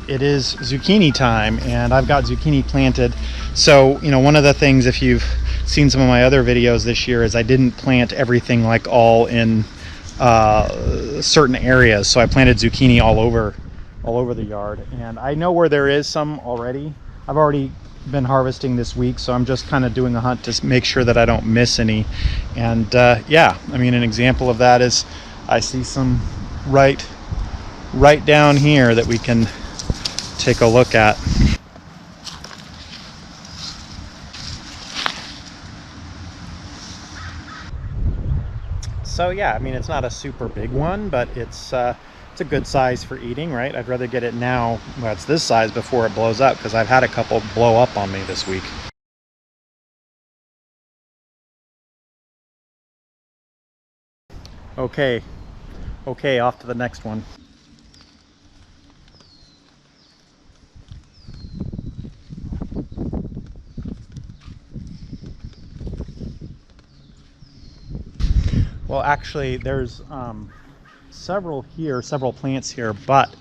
It is zucchini time, and I've got zucchini planted. So, you know, one of the things, if you've seen some of my other videos this year, is I didn't plant everything like all in certain areas. So I planted zucchini all over the yard, and I know where there is some already. I've already been harvesting this week, so I'm just kind of doing a hunt to make sure that I don't miss any. And yeah, I mean, an example of that is I see some right down here that we can take a look at. So yeah, I mean, it's not a super big one, but it's a good size for eating, right? I'd rather get it now, well, it's this size, before it blows up, because I've had a couple blow up on me this week. Okay, off to the next one. Well, actually, there's several plants here, but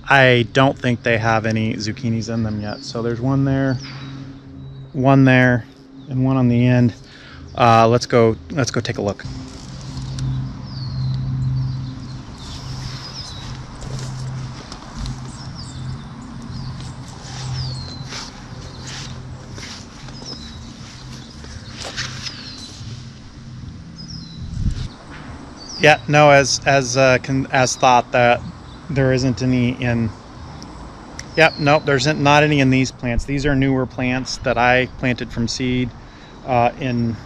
I don't think they have any zucchinis in them yet. So there's one there, and one on the end. Let's go take a look. Yeah, no, as thought, that there isn't any in. Yep, nope, there's not any in these plants. These are newer plants that I planted from seed in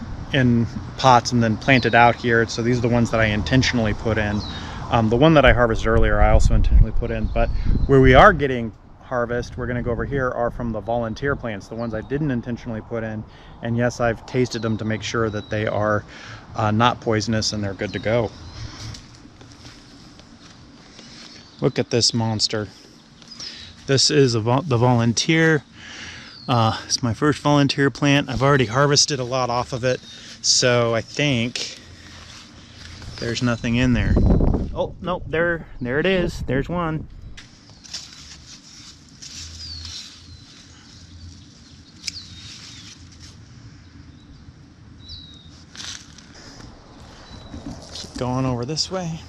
pots and then planted out here. So these are the ones that I intentionally put in. The one that I harvested earlier, I also intentionally put in. But where we are getting harvest, we're going to go over here, are from the volunteer plants, the ones I didn't intentionally put in. And yes, I've tasted them to make sure that they are not poisonous and they're good to go. Look at this monster. This is the volunteer. It's my first volunteer plant. I've already harvested a lot off of it, so I think there's nothing in there. Oh, no, there it is. There's one. Keep going over this way.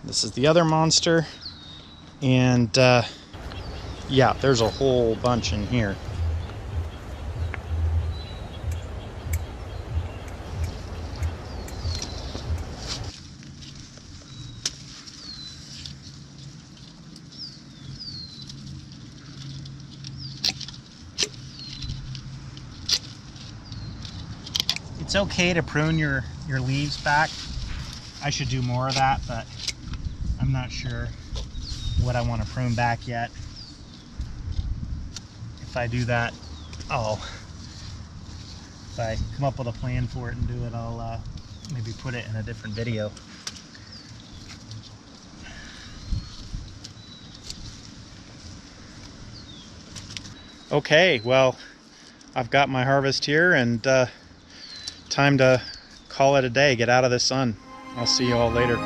This is the other monster, and yeah, there's a whole bunch in here. It's okay to prune your leaves back. I should do more of that, but I'm not sure what I want to prune back yet. If I do that, if I come up with a plan for it and do it, I'll maybe put it in a different video. Okay, well, I've got my harvest here, and time to call it a day, get out of the sun. I'll see you all later.